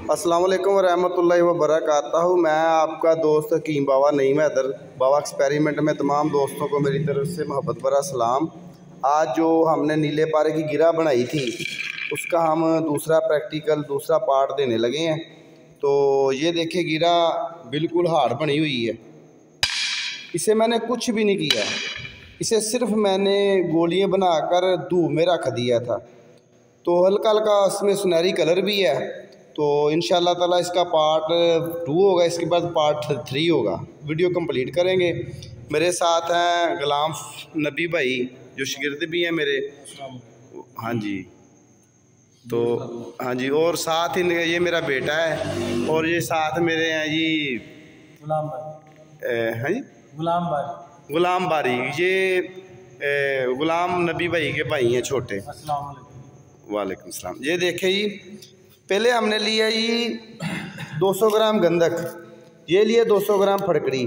अस्सलाम वालेकुम रहमतुल्लाहि व बरकातहू। मैं आपका दोस्त हकीम बाबा नईम हैदर बाबा एक्सपेरिमेंट में तमाम दोस्तों को मेरी तरफ से मोहब्बत भरा सलाम। आज जो हमने नीले पारे की गिरा बनाई थी उसका हम दूसरा प्रैक्टिकल दूसरा पार्ट देने लगे हैं। तो ये देखिए गिरा बिल्कुल हार्ड बनी हुई है। इसे मैंने कुछ भी नहीं किया, इसे सिर्फ मैंने गोलियां बनाकर धूप में रख दिया था। तो हल्का हल्का इसमें सुनहरी कलर भी है। तो इंशाल्लाह ताला इसका पार्ट 2 होगा, इसके बाद पार्ट 3 होगा। वीडियो कंप्लीट करेंगे। मेरे साथ हैं गुलाम नबी भाई जो शागिर्द भी हैं मेरे। हाँ जी, तो हाँ जी, और साथ ही ये मेरा बेटा है और ये साथ मेरे हैं जी गुलाम भाई। हाँ जी गुलाम बारी। ये गुलाम नबी भाई के भाई हैं छोटे। वालेकुम सलाम। ये देखे जी, पहले हमने लिया जी 200 ग्राम गंधक, ये लिया 200 ग्राम फटकड़ी,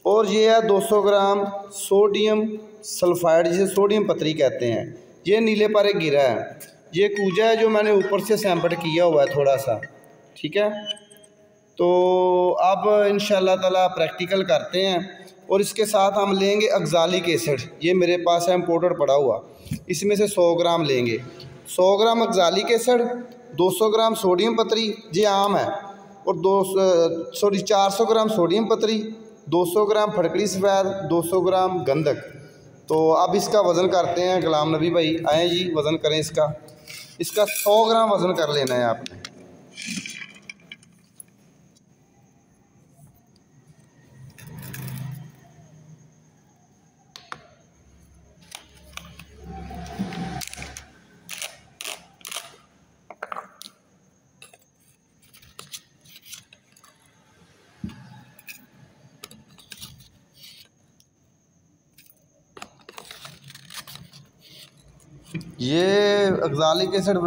और ये है 200 ग्राम सोडियम सल्फाइड जिसे सोडियम पत्री कहते हैं। ये नीले पारे गिरा है। ये कूजा है जो मैंने ऊपर से सैंपल किया हुआ है थोड़ा सा, ठीक है। तो अब इंशाल्लाह ताला प्रैक्टिकल करते हैं। और इसके साथ हम लेंगे अगजालिक एसिड, ये मेरे पास है पाउडर पड़ा हुआ, इसमें से 100 ग्राम लेंगे। 100 ग्राम अगजालिक एसिड, 200 ग्राम सोडियम पत्री, ये आम है, और 400 ग्राम सोडियम पत्री, 200 ग्राम फटकड़ी सफ़ेद, 200 ग्राम गंधक। तो अब इसका वज़न करते हैं। गुलाम नबी भाई आए जी, वज़न करें इसका 100 ग्राम वज़न कर लेना है आपने। ये अगजालिक एसिड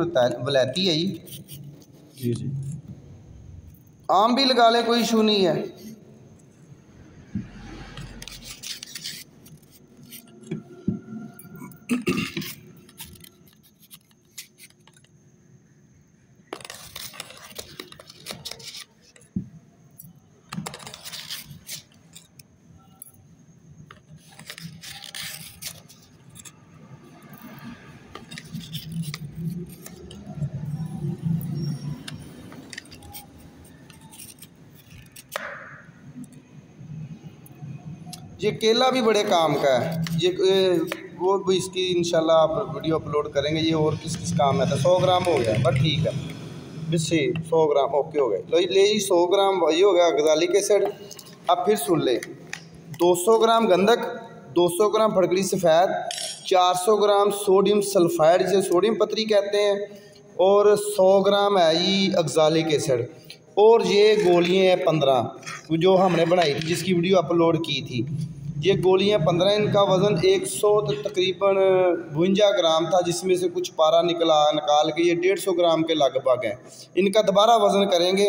वलैती है जी जी। आम भी लगा ले, कोई इशू नहीं है। ये केला भी बड़े काम का है, ये वो भी इसकी इंशाल्लाह आप वीडियो अपलोड करेंगे। ये और किस किस काम में था। 100 ग्राम हो गया, बस ठीक है, बस 100 ग्राम ओके हो गए। लो ले जी 100 ग्राम ये हो गया अगजालिक एसिड। अब फिर सुन ले, 200 ग्राम गंधक, 200 ग्राम फटकड़ी सफ़ेद, 400 ग्राम सोडियम सल्फाइड जिसे सोडियम पत्री कहते हैं, और 100 ग्राम है ये अगजालिक एसिड, और ये गोलियाँ हैं 15 जो हमने बनाई थी जिसकी वीडियो अपलोड की थी। ये गोलियाँ 15, इनका वज़न 100 तकरीबन 52 ग्राम था, जिसमें से कुछ पारा निकाल के ये 150 ग्राम के लगभग है। इनका दोबारा वज़न करेंगे।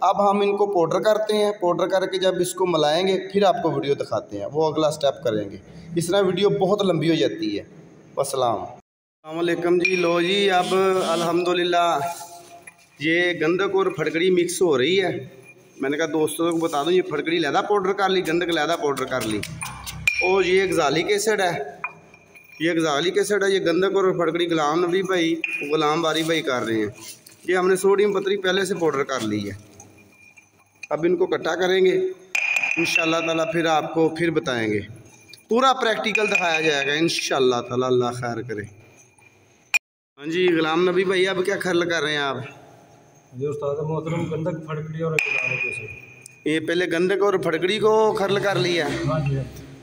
अब हम इनको पाउडर करते हैं। पाउडर करके जब इसको मिलाएंगे फिर आपको वीडियो दिखाते हैं, वो अगला स्टेप करेंगे। इस तरह वीडियो बहुत लंबी हो जाती है। अस्सलाम वालेकुम जी। लो जी, अब अल्हम्दुलिल्लाह ये गंधक और फटकड़ी मिक्स हो रही है। मैंने कहा दोस्तों को बता दूं, ये फटकड़ी लैदा पाउडर कर ली, गंधक लैदा पाउडर कर ली, और ये अगजालिक एसिड है। ये अगजालिक एसिड है, ये गंधक और फटकड़ी गुलाम नबी भाई गुलाम बारी भाई कर रहे हैं। ये हमने सोडियम पत्री पहले से पाउडर कर ली है। अब इनको इकट्ठा करेंगे इंशाल्लाह ताला, फिर आपको फिर बताएंगे, पूरा प्रैक्टिकल दिखाया जाएगा इंशाल्लाह ताला। अल्लाह खैर करे। हाँ जी गुलाम नबी भाई, अब क्या खर्ल कर रहे हैं आप? जी उस्ताद मोहतरम, गंधक फटकड़ी और ये पहले गंधक और फटकड़ी को खर्ल कर लिया, हाँ जी।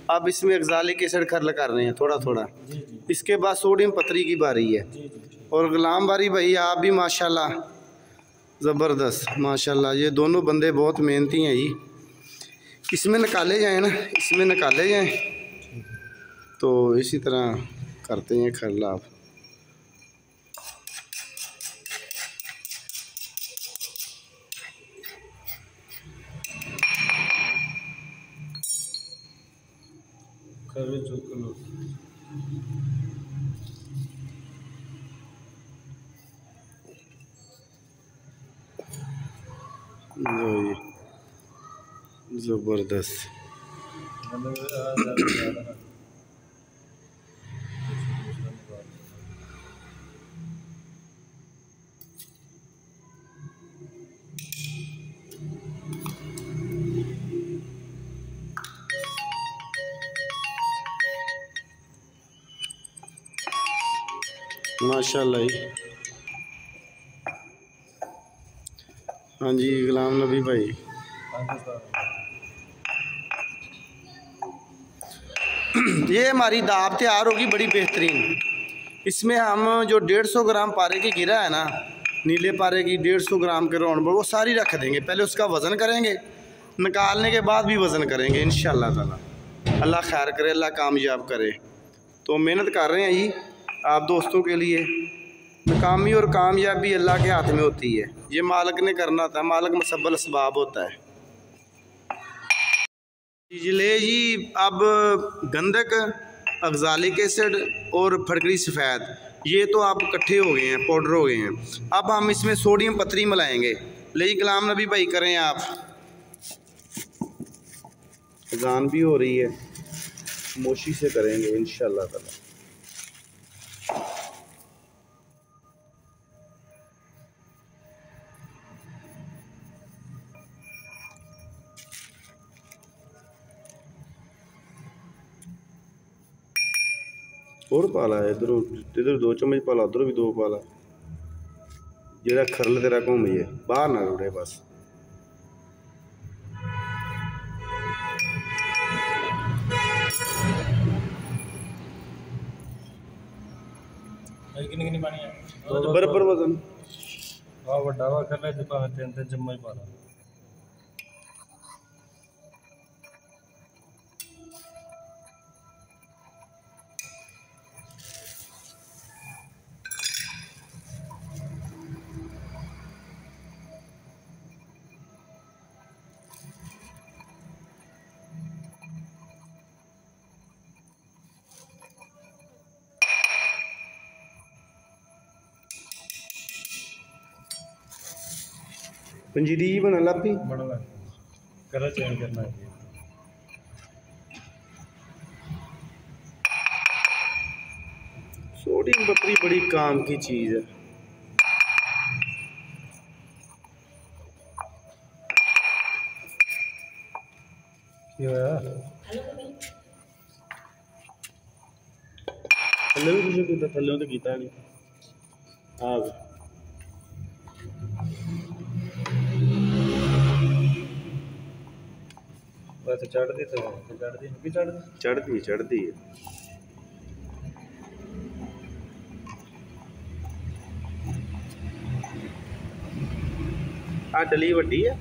अब इसमें अगजालिक एसिड खर्ल कर रहे हैं थोड़ा थोड़ा। जी जी। इसके बाद सोडियम पत्री की बारी है। जी जी। और गुलाम बारी भाई आप भी माशाल्लाह ज़बरदस्त, माशाल्लाह ये दोनों बंदे बहुत मेहनती हैं जी। इसमें निकाले जाएँ ना, इसमें निकाले जाएँ, तो इसी तरह करते हैं खर्ला आप। लो जी ज़बरदस्त। माशाल्लाह जी। हाँ जी गुलाम नबी भाई, ये हमारी दाब तैयार होगी बड़ी बेहतरीन। इसमें हम जो 150 ग्राम पारे की गिरा है ना, नीले पारे की 150 ग्राम के राउंड पर, वो सारी रख देंगे। पहले उसका वज़न करेंगे, निकालने के बाद भी वज़न करेंगे इंशाअल्लाह ताला। अल्लाह खैर करे, अल्लाह कामयाब करे। तो मेहनत कर रहे हैं जी आप दोस्तों के लिए। नाकामी और कामयाबी अल्लाह के हाथ में होती है, ये मालिक ने करना था, मालिक मुसब्बल असबाब होता है। जी ले जी, अब गंधक, अगजालिक एसिड और फटकरी सफ़ेद, ये तो आप इकट्ठे हो गए हैं, पाउडर हो गए हैं। अब हम इसमें सोडियम पत्थरी मिलाएंगे। ले जी गुलाम नबी भाई करें आप। अजान भी हो रही है, मोशी से करेंगे इंशाअल्लाह ताला। और पाला है इधर, इधर 2 चम्मच पाला, उधर भी 2 पाला। जेड़ा खरल तेरा घूम है बाहर ना रुड़े बस। कितनी पानी है बराबर वजन हाँ वड्डा वा कर ले, 3 चम्मच पा ला। पंजीरी जी बना लापी बड़ा कलर चेंज करना है। सोडियम पत्थरी बड़ी काम की चीज़ है। थल्ले भी कुछ किया, थल्ले तो किया नहीं। हाँ वैसे चढ़ती तो चढ़ती है। आ डली वड्डी है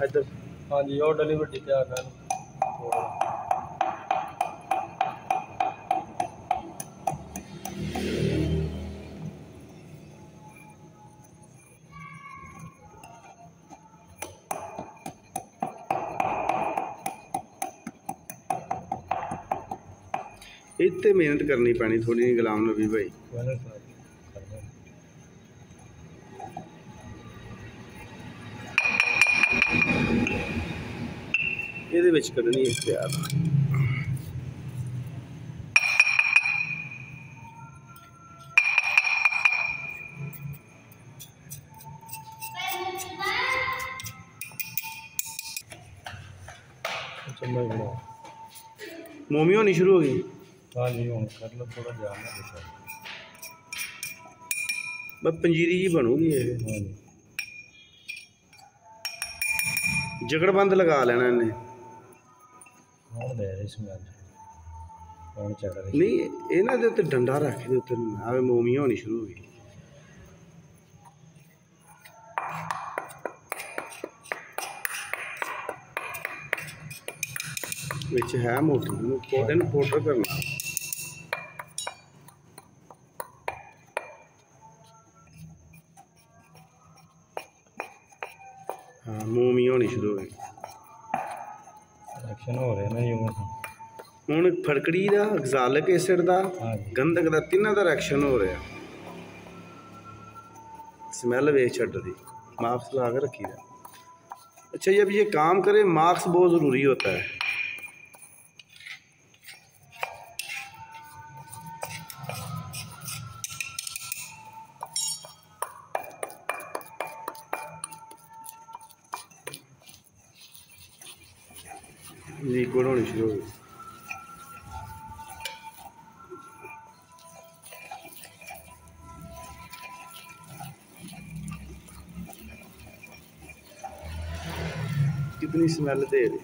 इधर। हाँ जी और डली वड्डी तैयार कर। इतने मेहनत करनी पैनी थोड़ी गुलाम नबी भाई। ये विच कढ़नी है प्यार। मोमी होनी शुरू हो गई। हाँ जी हूँ कर लो थोड़ा ध्यान ना देखो। बस पंजीरी ही बनूगी ये। हाँ जी जगड़ बंद लगा लेना इन्हें। हाँ दे इसमें कौन चढ़ रही नहीं इन्हों के उत्ते डंडा रख के उत्ते आवे मोमियां होनी शुरू हो गई। विच है मोटी पाउडर करना। हाँ मोमियां होनी शुरू हो गई। एक्शन हो रहे ना यूं हुण फड़कड़ी का अगजालिक एसिड का गंधक का तीनों का रिएक्शन हो रहा। स्मैल वेख छड्डदी मास्क ला के रखी दा। अच्छा, जब ये काम करे मास्क बहुत ज़रूरी होता है। लिक्विड होनी शुरू हो गई। कितनी स्मेल दे रही।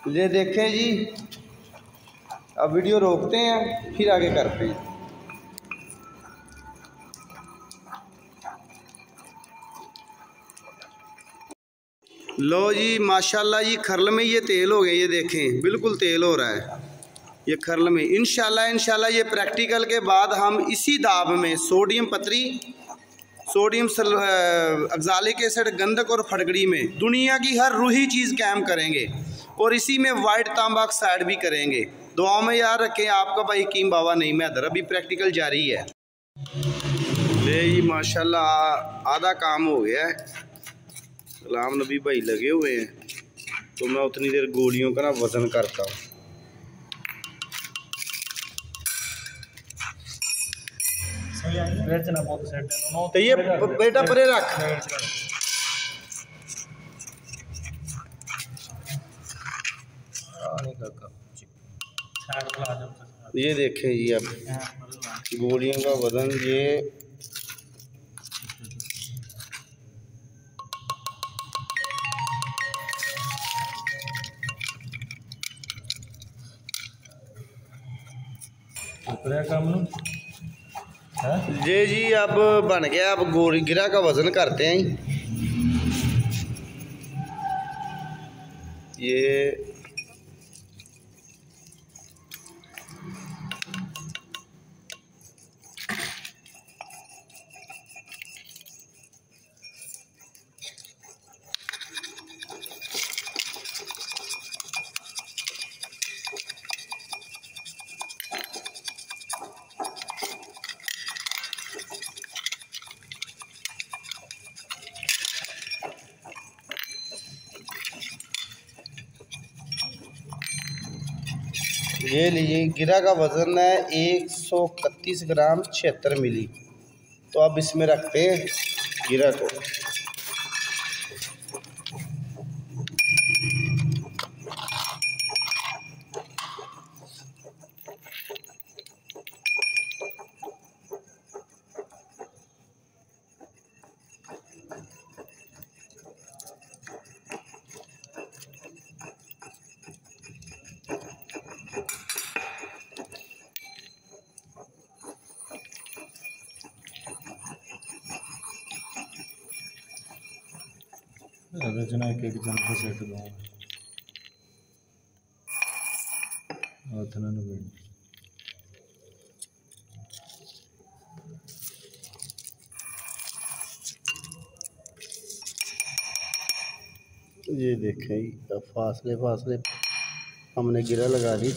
ये देखें जी, अब वीडियो रोकते हैं फिर आगे करते हैं। लो जी माशाल्लाह, ये खरल में ये तेल हो गया, ये देखें बिल्कुल तेल हो रहा है ये खरल में। इंशाल्लाह ये प्रैक्टिकल के बाद हम इसी दाब में सोडियम पतरी, सोडियम अक्सालिक एसिड, गंधक और फटकड़ी में दुनिया की हर रूही चीज़ कैम करेंगे और इसी में वाइट तांबा ऑक्साइड भी करेंगे। दुआ में याद रखें, आपका भाई हकीम बाबा नहीं मैदर, अभी प्रैक्टिकल जारी है। ले जी माशाल्लाह आधा काम हो गया है। सलाम नबी भाई लगे हुए हैं, तो मैं उतनी देर गोलियों का ना वज़न करता हूँ। तो ये बेटा परे रख। ये देखें जी, अब गोलियों का वज़न ये जी अब बन गया। अब गोली गिरा का वज़न करते हैं ये। ये लीजिए, गिरा का वज़न है 131 ग्राम 76 मिली। तो अब इसमें रखते हैं गिरा को। रचना एक जन को सेट दूँगा। ये देखें, अब फासले फासले हमने गिरा लगा दी,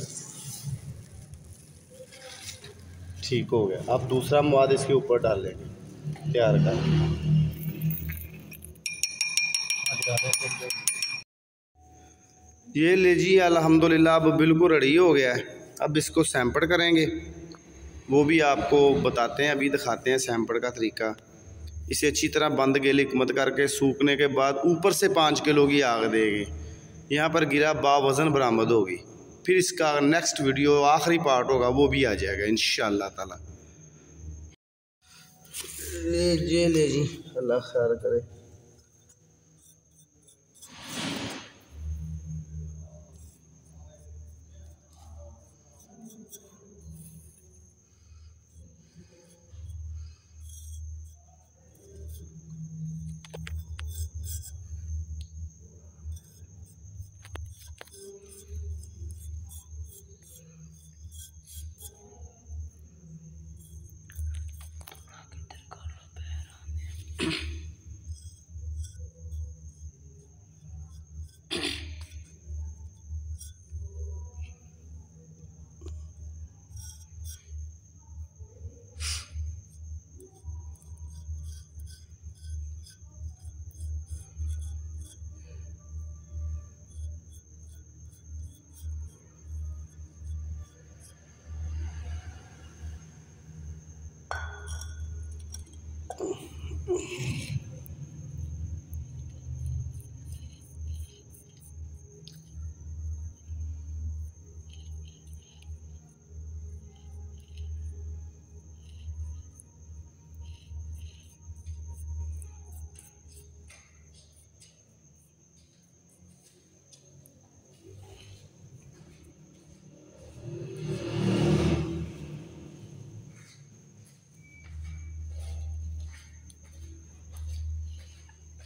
ठीक हो गया। अब दूसरा मवाद इसके ऊपर डाल लेंगे तैयार कर। ये लीजिए अल्हम्दुलिल्लाह अब बिल्कुल रेडी हो गया है। अब इसको सैंपड़ करेंगे, वो भी आपको बताते हैं, अभी दिखाते हैं सैंपड़ का तरीका। इसे अच्छी तरह बंद गेली हिकमत करके सूखने के बाद ऊपर से 5 किलो की आग देंगे। यहाँ पर गिरा बावज़न बरामद होगी। फिर इसका नेक्स्ट वीडियो आखिरी पार्ट होगा, वो भी आ जाएगा इंशाअल्लाह ताला। ले जी अल्लाह खैर करे।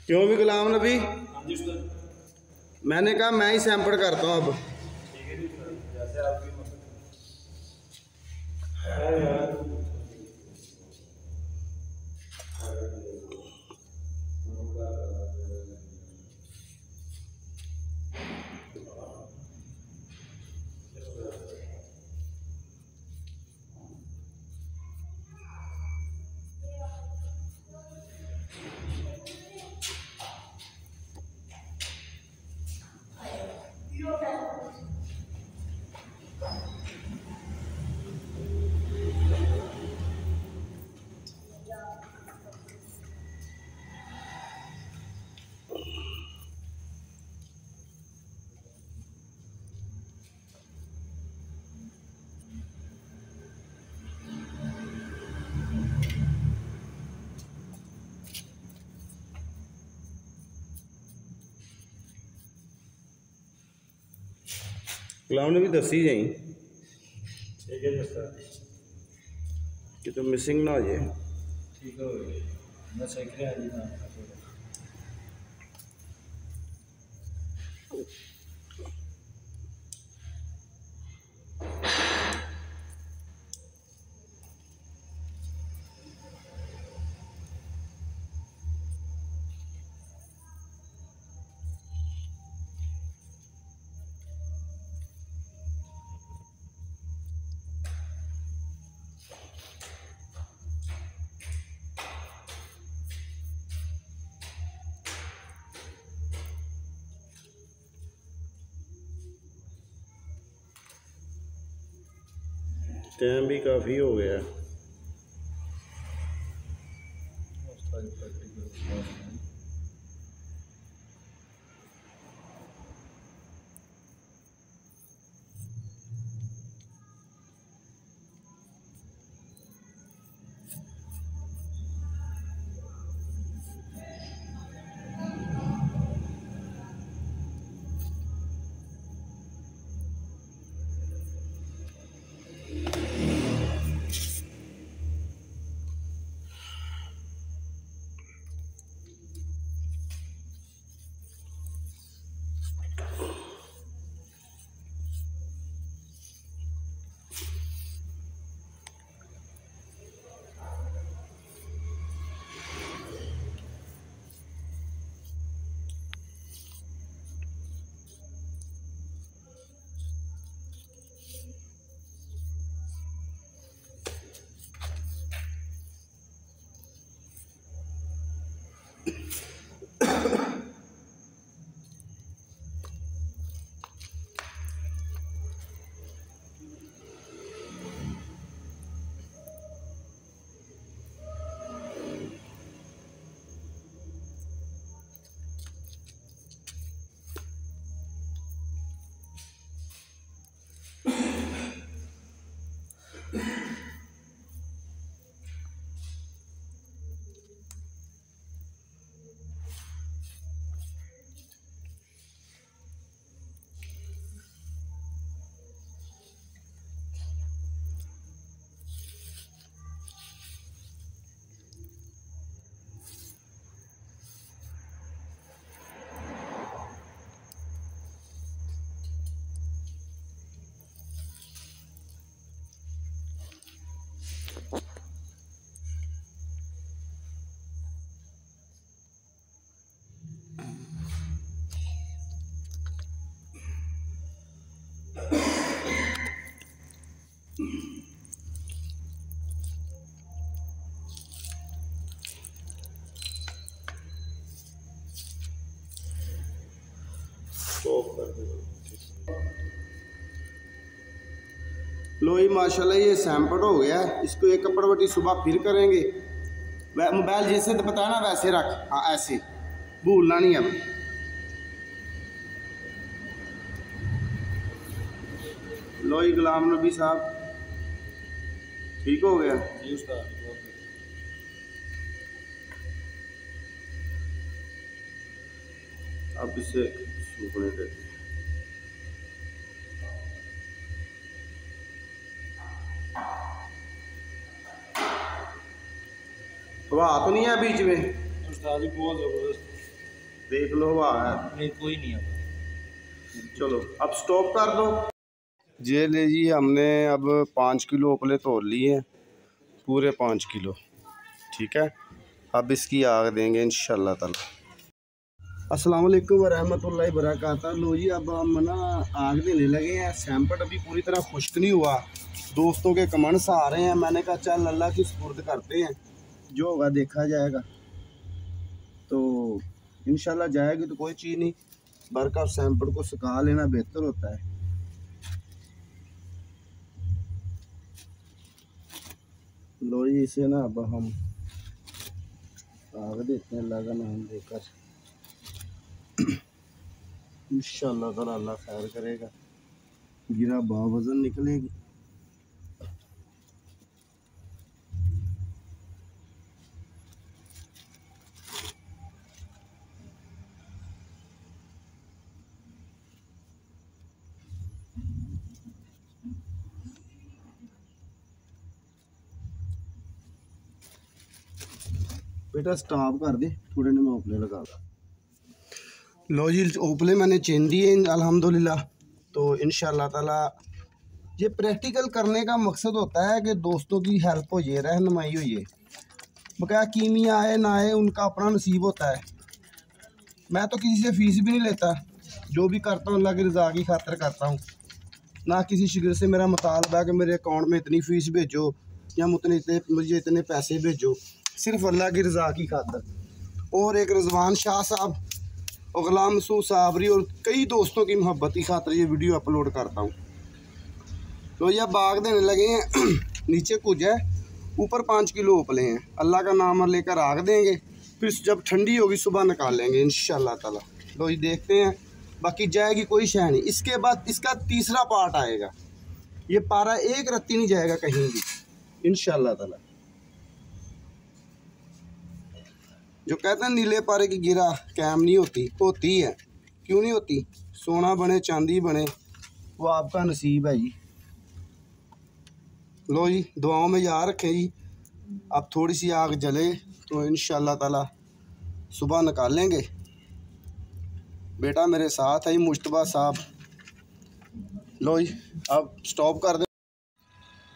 क्यों भी गुलाम नबी, मैंने कहा मैं ही सैंपल करता हूँ अब। गुलाम नबी दसी जाई ठीक है सर, कि तो मिसिंग ना हो जाए। ठीक हो गई, मैं सीख रहा जी ना। टाइम भी काफ़ी हो गया। ऑफ कर दो। लो जी माशाल्लाह ये सैंपल हो गया है। इसको एक कपड़वटी सुबह फिर करेंगे मोबाइल जैसे तो पता है ना वैसे रख, हाँ ऐसे भूलना नहीं अब। लो जी गुलाम नबी साहब ठीक हो गया। जी उस्ताद। अब इसे सूखने देते हैं। हवा तो नहीं है बीच में उस्ताद जी बहुत ज़बरदस्त। देख लो हवा है नहीं कोई नहीं है। चलो अब स्टॉप कर दो। ये ले जी हमने अब 5 किलो उपले तोड़ लिए हैं, पूरे 5 किलो। ठीक है अब इसकी आग देंगे इंशाल्लाह ताला। अस्सलाम वालेकुम वरहमतुल्लाहि वबरकातुहू। लो जी अब हम ना आग देने लगे हैं। सैंपल अभी पूरी तरह खुश्क नहीं हुआ, दोस्तों के कमेंट्स आ रहे हैं। मैंने कहा चल अल्लाह की सुपुर्द करते हैं, जो होगा देखा जाएगा। तो इंशाल्लाह जाएगी तो कोई चीज़ नहीं, बरका सैंपल को सुखा लेना बेहतर होता है। लो जी इसे ना अब हम आग देते हैं अल्लाह का नाम लेकर। इंशाल्लाह ताला अल्लाह खैर करेगा, गिरा बावजन निकलेगी। बेटा स्टॉप कर दे, थोड़े ने मैं उपले लगा दा। लो जी उपले मैंने चेन दिए अल्हम्दुलिल्लाह। तो इंशाल्लाह ताला ये प्रैक्टिकल करने का मकसद होता है कि दोस्तों की हेल्प हो जाए, रहनुमाई हो जाए। बकाया कीमिया आए ना आए उनका अपना नसीब होता है। मैं तो किसी से फ़ीस भी नहीं लेता, जो भी करता हूँ अल्लाह की रज़ा की खातिर करता हूँ। ना किसी शिगिर से मेरा मुतालबा है कि मेरे अकाउंट में इतनी फ़ीस भेजो या मुझे इतने पैसे भेजो, सिर्फ अल्लाह की रज़ा की खातिर। और एक रिजवान शाह साहब और गुलाम मसूद साबरी और कई दोस्तों की मोहब्बत की खातिर ये वीडियो अपलोड करता हूँ। तो यह बाग देने लगे हैं नीचे कुछ है, ऊपर 5 किलो उपले हैं। अल्लाह का नाम लेकर आग देंगे, फिर जब ठंडी होगी सुबह निकाल लेंगे इंशाल्लाह ताला। तो ये देखते हैं, बाकी जाएगी कोई शय नहीं। इसके बाद इसका तीसरा पार्ट आएगा, ये पारा एक रत्ती नहीं जाएगा कहीं भी इंशाल्लाह ताला। जो कहते हैं नीले पारे की गिरा कैम नहीं होती, होती है। क्यों नहीं होती? सोना बने चांदी बने वो आपका नसीब है जी। लो जी दुआओं में याद रखें जी। अब थोड़ी सी आग जले तो इंशाल्लाह ताला सुबह निकालेंगे। बेटा मेरे साथ है मुश्तबा साहब। लो जी अब स्टॉप कर दे।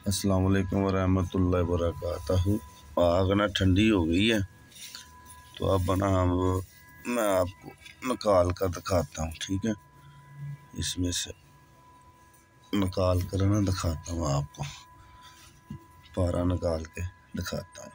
अस्सलाम वालेकुम वरहमतुल्लाहि वबरकातुहू। आग ना ठंडी हो गई है, तो अब ना मैं आपको निकाल कर दिखाता हूँ। ठीक है इसमें से निकाल कर ना दिखाता हूँ आपको, पारा निकाल के दिखाता हूँ।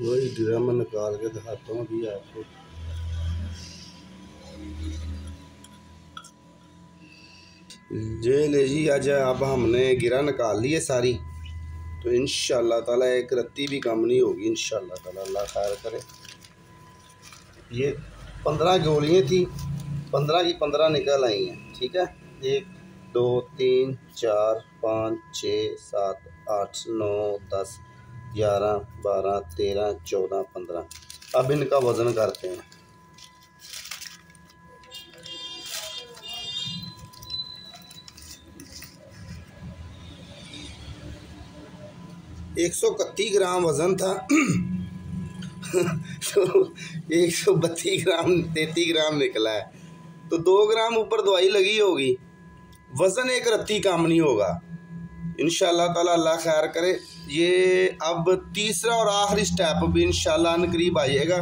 वही ड्रम निकाल के दिखाता हूँ अभी आपको। जे ले जी आज अब हमने गिरा निकाल ली है सारी, तो इंशाल्लाह ताला एक रत्ती भी कम नहीं होगी इंशाल्लाह ताला, अल्लाह खैर करे। ये 15 गोलियाँ थी, 15 की 15 निकल आई हैं। ठीक है 1 2 3 4 5 6 7 8 9 10 11 12 13 14 15। अब इनका वज़न करते हैं। 131 ग्राम वज़न था तो 132 ग्राम 33 ग्राम निकला है। तो 2 ग्राम ऊपर दवाई लगी होगी, वज़न एक रत्ती कम नहीं होगा इंशाअल्लाह ताला। अल्लाह खैर करे। ये अब तीसरा और आखिरी स्टेप भी इंशाअल्लाह अनकरीब आइएगा।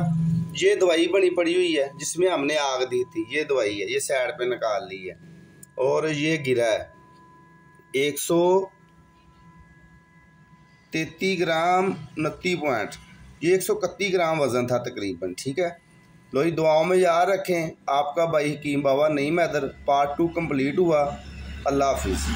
ये दवाई बनी पड़ी हुई है जिसमें हमने आग दी थी, ये दवाई है, ये साइड पे निकाल ली है। और ये गिरा है 133 ग्राम 29 पॉइंट, ये 131 ग्राम वज़न था तकरीबन। ठीक है, लो जी दुआओं में याद रखें। आपका भाई हकीम बाबा नईम हैदर, पार्ट 2 कंप्लीट हुआ। अल्लाह हाफिज़।